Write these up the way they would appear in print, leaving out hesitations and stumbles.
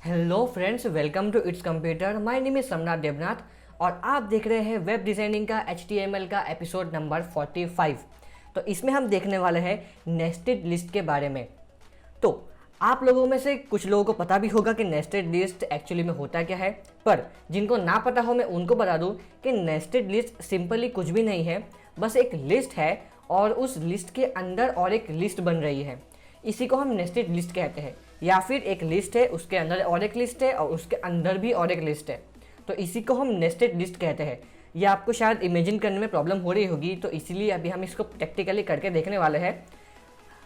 Hello friends, welcome to its computer. My name is Samrat Devnath और आप देख रहे हैं वेब डिज़ाइनिंग का HTML का एपिसोड नंबर 45। तो इसमें हम देखने वाले हैं नेस्टेड लिस्ट के बारे में। तो आप लोगों में से कुछ लोगों को पता भी होगा कि नेस्टेड लिस्ट एक्चुअली में होता क्या है, पर जिनको ना पता हो मैं उनको बता दूं कि नेस्टेड लिस्ट सिंपली कुछ भी नहीं है, बस एक लिस्ट है और उस लिस्ट के अंदर और एक लिस्ट बन रही है। इसी को हम नेस्टेड लिस्ट कहते हैं। या फिर एक लिस्ट है, उसके अंदर और एक लिस्ट है और उसके अंदर भी और एक लिस्ट है, तो इसी को हम नेस्टेड लिस्ट कहते हैं। ये आपको शायद इमेजिन करने में प्रॉब्लम हो रही होगी, तो इसीलिए अभी हम इसको प्रैक्टिकली करके देखने वाले हैं।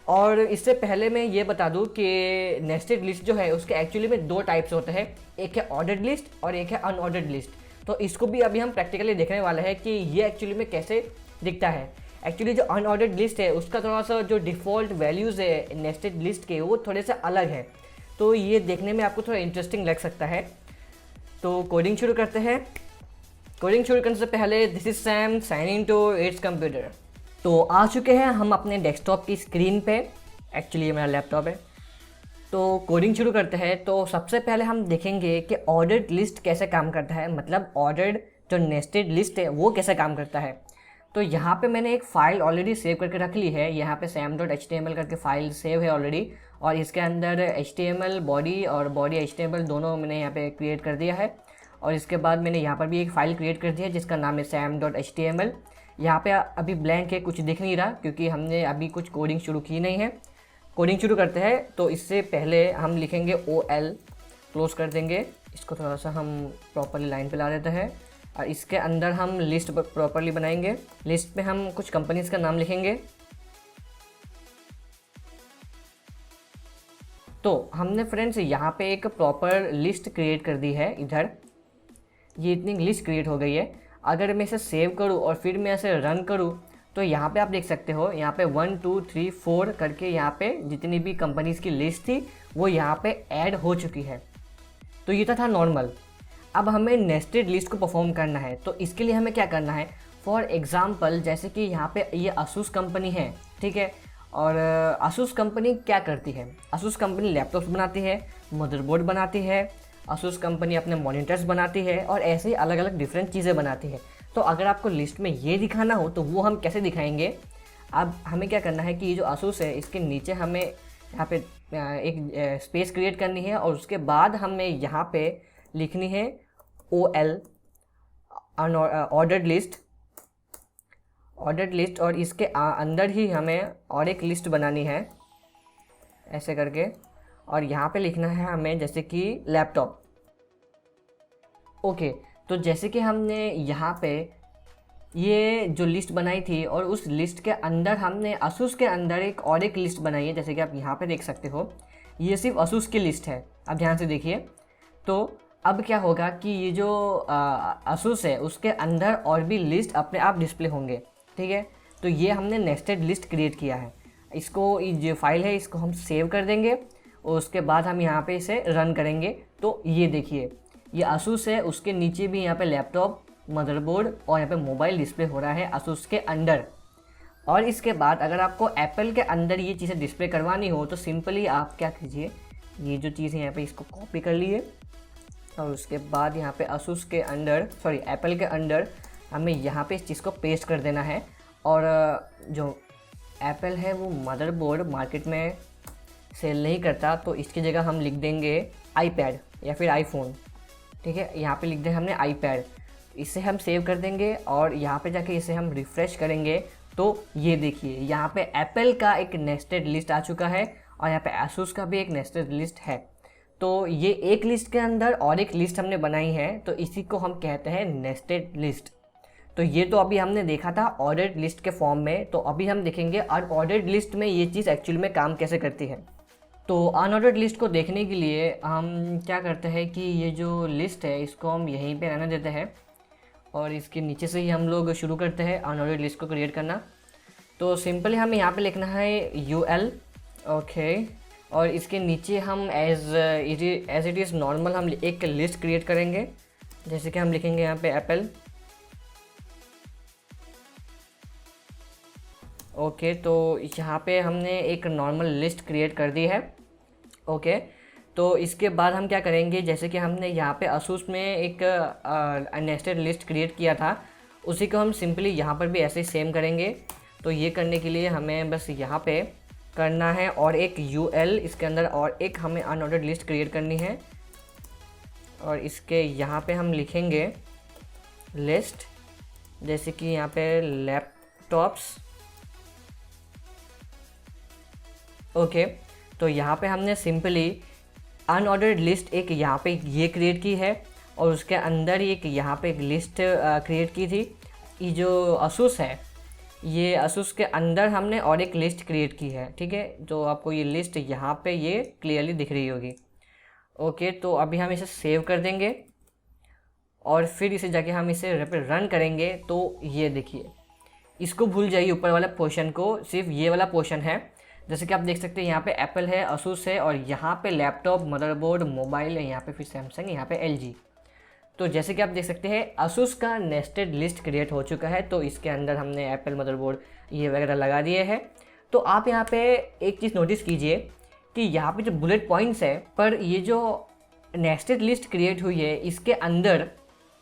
और इससे पहले मैं ये बता दूं कि नेस्टेड लिस्ट जो है उसके एक्चुअली में दो टाइप्स होते हैं, एक है ऑर्डर्ड लिस्ट और एक है अनऑर्डर्ड लिस्ट। तो इसको भी अभी हम प्रैक्टिकली देखने वाले हैं कि ये एक्चुअली में कैसे दिखता है। एक्चुअली जो अनऑर्डर्ड लिस्ट है उसका थोड़ा सा जो डिफ़ॉल्ट वैल्यूज़ है नेस्टेड लिस्ट के, वो थोड़े से अलग है, तो ये देखने में आपको थोड़ा इंटरेस्टिंग लग सकता है। तो कोडिंग शुरू करते हैं। कोडिंग शुरू करने से पहले this is Sam signing to its computer. तो आ चुके हैं हम अपने डेस्कटॉप की स्क्रीन पे। एक्चुअली ये मेरा लैपटॉप है। तो कोडिंग शुरू करते हैं। तो सबसे पहले हम देखेंगे कि ऑर्डर्ड लिस्ट कैसे काम करता है, मतलब ऑर्डर्ड जो नेस्टेड लिस्ट है वो कैसे काम करता है। तो यहाँ पे मैंने एक फ़ाइल ऑलरेडी सेव करके रख ली है। यहाँ पे sam.html करके फ़ाइल सेव है ऑलरेडी, और इसके अंदर HTML बॉडी और बॉडी HTML दोनों मैंने यहाँ पे क्रिएट कर दिया है। और इसके बाद मैंने यहाँ पर भी एक फ़ाइल क्रिएट कर दी है जिसका नाम है sam.html। यहाँ पे अभी ब्लैंक है, कुछ दिख नहीं रहा क्योंकि हमने अभी कुछ कोडिंग शुरू की नहीं है। कोडिंग शुरू करते हैं। तो इससे पहले हम लिखेंगे OL, क्लोज़ कर देंगे। इसको थोड़ा सा हम प्रॉपरली लाइन पे ला देते हैं और इसके अंदर हम लिस्ट प्रॉपरली बनाएंगे। लिस्ट में हम कुछ कंपनीज़ का नाम लिखेंगे। तो हमने फ्रेंड्स यहाँ पे एक प्रॉपर लिस्ट क्रिएट कर दी है। इधर ये इतनी लिस्ट क्रिएट हो गई है। अगर मैं इसे सेव करूँ और फिर मैं इसे रन करूँ तो यहाँ पे आप देख सकते हो, यहाँ पे 1 2 3 4 करके यहाँ पे जितनी भी कंपनीज़ की लिस्ट थी वो यहाँ पे ऐड हो चुकी है। तो ये तो था नॉर्मल। अब हमें नेस्टेड लिस्ट को परफॉर्म करना है, तो इसके लिए हमें क्या करना है। फॉर एग्ज़ाम्पल जैसे कि यहाँ पे ये asus कंपनी है, ठीक है। और asus कंपनी क्या करती है, asus कंपनी लैपटॉप्स बनाती है, मदरबोर्ड बनाती है, asus कंपनी अपने मॉनिटर्स बनाती है और ऐसे ही अलग अलग डिफरेंट चीज़ें बनाती है। तो अगर आपको लिस्ट में ये दिखाना हो तो वो हम कैसे दिखाएंगे। अब हमें क्या करना है कि ये जो asus है इसके नीचे हमें यहाँ पे एक स्पेस क्रिएट करनी है और उसके बाद हमें यहाँ पे लिखनी है OL, ऑर्डर्ड लिस्ट, और इसके अंदर ही हमें और एक लिस्ट बनानी है ऐसे करके, और यहाँ पे लिखना है हमें जैसे कि लैपटॉप। ओके, तो जैसे कि हमने यहाँ पे ये जो लिस्ट बनाई थी और उस लिस्ट के अंदर हमने asus के अंदर एक और लिस्ट बनाई है, जैसे कि आप यहाँ पे देख सकते हो। ये सिर्फ asus की लिस्ट है। अब ध्यान से देखिए। तो अब क्या होगा कि ये जो asus है उसके अंदर और भी लिस्ट अपने आप डिस्प्ले होंगे, ठीक है। तो ये हमने नेस्टेड लिस्ट क्रिएट किया है। इसको, ये जो फाइल है इसको हम सेव कर देंगे और उसके बाद हम यहाँ पे इसे रन करेंगे। तो ये देखिए, ये asus है, उसके नीचे भी यहाँ पे लैपटॉप, मदरबोर्ड और यहाँ पे मोबाइल डिस्प्ले हो रहा है asus के अंदर। और इसके बाद अगर आपको एप्पल के अंदर ये चीज़ें डिस्प्ले करवानी हो तो सिंपली आप क्या कीजिए, ये जो चीज़ है यहाँ पे इसको कॉपी कर लिए और उसके बाद यहाँ पे asus के अंदर, सॉरी एप्पल के अंदर हमें यहाँ पे इस चीज़ को पेस्ट कर देना है। और जो एप्पल है वो मदरबोर्ड मार्केट में सेल नहीं करता, तो इसकी जगह हम लिख देंगे iPad या फिर iPhone, ठीक है। यहाँ पे लिख दें हमने iPad। इसे हम सेव कर देंगे और यहाँ पे जाके इसे हम रिफ़्रेश करेंगे तो ये देखिए यहाँ पे एप्पल का एक नेस्टेड लिस्ट आ चुका है और यहाँ पे asus का भी एक नेस्टेड लिस्ट है। तो ये एक लिस्ट के अंदर और एक लिस्ट हमने बनाई है, तो इसी को हम कहते हैं नेस्टेड लिस्ट। तो ये तो अभी हमने देखा था ऑर्डर्ड लिस्ट के फॉर्म में। तो अभी हम देखेंगे अनऑर्डर्ड लिस्ट में ये चीज़ एक्चुअली में काम कैसे करती है। तो अनऑर्डर्ड लिस्ट को देखने के लिए हम क्या करते हैं कि ये जो लिस्ट है इसको हम यहीं पे रहने देते हैं और इसके नीचे से ही हम लोग शुरू करते हैं अनऑर्डर्ड लिस्ट को क्रिएट करना। तो सिंपली हमें यहाँ पे लिखना है UL, ओके। और इसके नीचे हम एज इट इज़ नॉर्मल हम एक लिस्ट क्रिएट करेंगे, जैसे कि हम लिखेंगे यहाँ पे एप्पल, ओके। तो यहाँ पे हमने एक नॉर्मल लिस्ट क्रिएट कर दी है, ओके। तो इसके बाद हम क्या करेंगे, जैसे कि हमने यहाँ पे asus में एक नेस्टेड लिस्ट क्रिएट किया था, उसी को हम सिंपली यहाँ पर भी ऐसे ही सेम करेंगे। तो ये करने के लिए हमें बस यहाँ पे करना है और एक UL, इसके अंदर और एक हमें अनऑर्डर्ड लिस्ट क्रिएट करनी है और इसके यहाँ पे हम लिखेंगे लिस्ट, जैसे कि यहाँ पे लैपटॉप्स। ओके, तो यहाँ पे हमने सिंपली अनऑर्डर्ड लिस्ट एक यहाँ पे ये क्रिएट की है और उसके अंदर एक यहाँ पे एक लिस्ट क्रिएट की थी। ये जो asus है, ये asus के अंदर हमने और एक लिस्ट क्रिएट की है, ठीक है। तो आपको ये लिस्ट यहाँ पे ये क्लियरली दिख रही होगी। ओके, तो अभी हम इसे सेव कर देंगे और फिर इसे जाके हम इसे रन करेंगे। तो ये देखिए, इसको भूल जाइए ऊपर वाला पोर्शन को, सिर्फ ये वाला पोर्शन है। जैसे कि आप देख सकते हैं यहाँ पे एप्पल है, asus है और यहाँ पे लैपटॉप, मदरबोर्ड, मोबाइल है, यहाँ पे फिर सैमसंग, यहाँ पे LG। तो जैसे कि आप देख सकते हैं asus का नेस्टेड लिस्ट क्रिएट हो चुका है। तो इसके अंदर हमने एप्पल, मदरबोर्ड ये वगैरह लगा दिए हैं। तो आप यहाँ पे एक चीज़ नोटिस कीजिए कि यहाँ पे जो बुलेट पॉइंट्स है, पर ये जो नेस्टेड लिस्ट क्रिएट हुई है इसके अंदर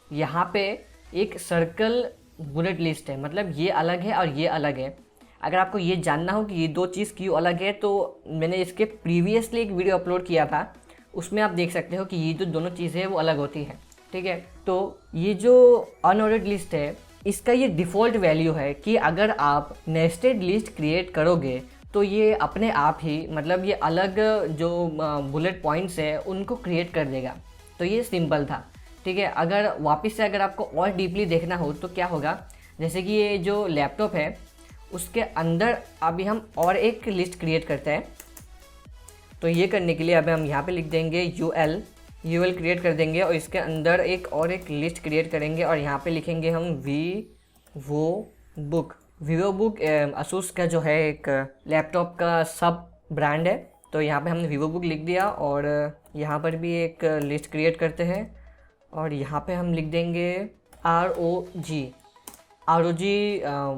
यहाँ पे एक सर्कल बुलेट लिस्ट है, मतलब ये अलग है और ये अलग है। अगर आपको ये जानना हो कि ये दो चीज़ क्यों अलग है, तो मैंने इसके प्रीवियसली एक वीडियो अपलोड किया था, उसमें आप देख सकते हो कि ये जो दोनों चीज़ें हैं वो अलग होती हैं, ठीक है। तो ये जो अनऑर्डर्ड लिस्ट है, इसका ये डिफ़ॉल्ट वैल्यू है कि अगर आप नेस्टेड लिस्ट क्रिएट करोगे तो ये अपने आप ही, मतलब ये अलग जो बुलेट पॉइंट्स है उनको क्रिएट कर देगा। तो ये सिंपल था, ठीक है। अगर वापस से अगर आपको और डीपली देखना हो तो क्या होगा, जैसे कि ये जो लैपटॉप है उसके अंदर अभी हम और एक लिस्ट क्रिएट करते हैं। तो ये करने के लिए अभी हम यहाँ पे लिख देंगे UL क्रिएट कर देंगे और इसके अंदर एक और एक लिस्ट क्रिएट करेंगे और यहाँ पे लिखेंगे हम वीवो बुक asus का जो है एक लैपटॉप का सब ब्रांड है। तो यहाँ पे हमने वीवो बुक लिख दिया और यहाँ पर भी एक लिस्ट क्रिएट करते हैं और यहाँ पे हम लिख देंगे ROG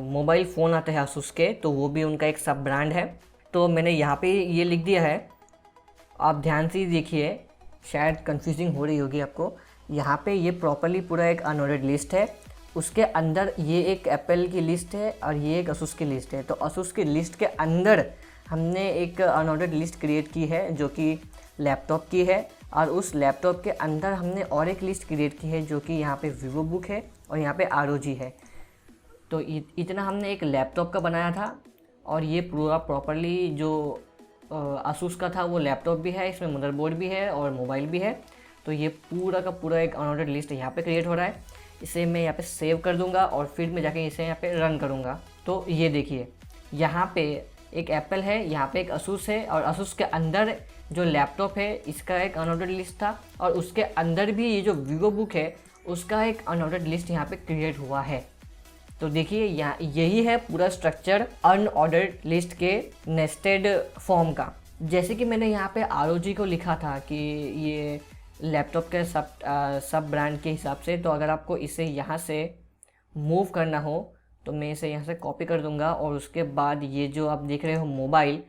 मोबाइल फ़ोन आता है asus के, तो वो भी उनका एक सब ब्रांड है। तो मैंने यहाँ पे ये लिख दिया है, आप ध्यान से देखिए, शायद कंफ्यूजिंग हो रही होगी आपको। यहाँ पे ये प्रॉपरली पूरा एक अनऑर्डर्ड लिस्ट है, उसके अंदर ये एक एप्पल की लिस्ट है और ये एक asus की लिस्ट है। तो asus की लिस्ट के अंदर हमने एक अनऑर्डर्ड लिस्ट क्रिएट की है जो कि लैपटॉप की है और उस लैपटॉप के अंदर हमने और एक लिस्ट क्रिएट की है जो कि यहाँ पे वीवो बुक है और यहाँ पे ROG है। तो इतना हमने एक लैपटॉप का बनाया था और ये पूरा प्रॉपरली जो asus का था वो लैपटॉप भी है, इसमें मदरबोर्ड भी है और मोबाइल भी है। तो ये पूरा का पूरा एक अनऑर्डर्ड लिस्ट यहाँ पे क्रिएट हो रहा है। इसे मैं यहाँ पे सेव कर दूँगा और फिर मैं जाके इसे यहाँ पे रन करूँगा। तो ये देखिए, यहाँ पे एक एप्पल है, यहाँ पे एक asus है और asus के अंदर जो लैपटॉप है इसका एक अनऑर्डर्ड लिस्ट था और उसके अंदर भी ये जो वीवो बुक है उसका एक अनऑर्डर्ड लिस्ट यहाँ पे क्रिएट हुआ है। तो देखिए यहाँ यही है पूरा स्ट्रक्चर अनऑर्डर्ड लिस्ट के नेस्टेड फॉर्म का। जैसे कि मैंने यहाँ पे ROG को लिखा था कि ये लैपटॉप के सब ब्रांड के हिसाब से। तो अगर आपको इसे यहाँ से मूव करना हो तो मैं इसे यहाँ से कॉपी कर दूँगा और उसके बाद ये जो आप देख रहे हो मोबाइल,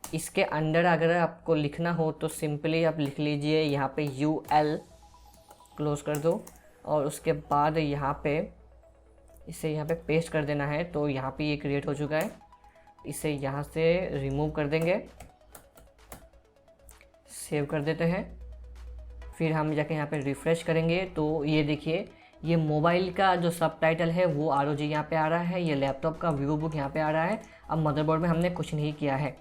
इसके अंदर अगर आपको लिखना हो तो सिंपली आप लिख लीजिए यहाँ पे UL, क्लोज कर दो और उसके बाद यहाँ पे इसे यहाँ पे पेस्ट कर देना है। तो यहाँ पे ये क्रिएट हो चुका है, इसे यहाँ से रिमूव कर देंगे, सेव कर देते हैं। फिर हम जाके यहाँ पे रिफ़्रेश करेंगे तो ये देखिए, ये मोबाइल का जो सबटाइटल है वो ROG यहाँ पे आ रहा है, ये लैपटॉप का वीवो बुक यहाँ पे आ रहा है। अब मदरबोर्ड में हमने कुछ नहीं किया है।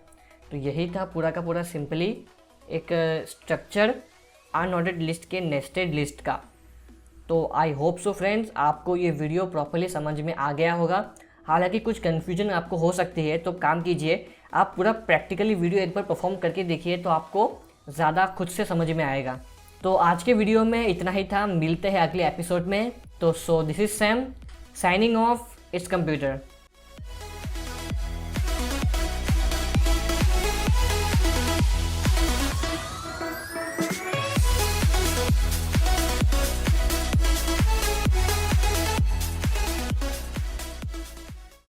तो यही था पूरा का पूरा सिंपली एक स्ट्रक्चर अनऑर्डर्ड लिस्ट के नेस्टेड लिस्ट का। तो आई होप सो फ्रेंड्स आपको ये वीडियो प्रॉपर्ली समझ में आ गया होगा। हालांकि कुछ कन्फ्यूजन आपको हो सकती है, तो काम कीजिए, आप पूरा प्रैक्टिकली वीडियो एक बार परफॉर्म करके देखिए तो आपको ज़्यादा खुद से समझ में आएगा। तो आज के वीडियो में इतना ही था, मिलते हैं अगले एपिसोड में। तो this is Sam signing of its computer.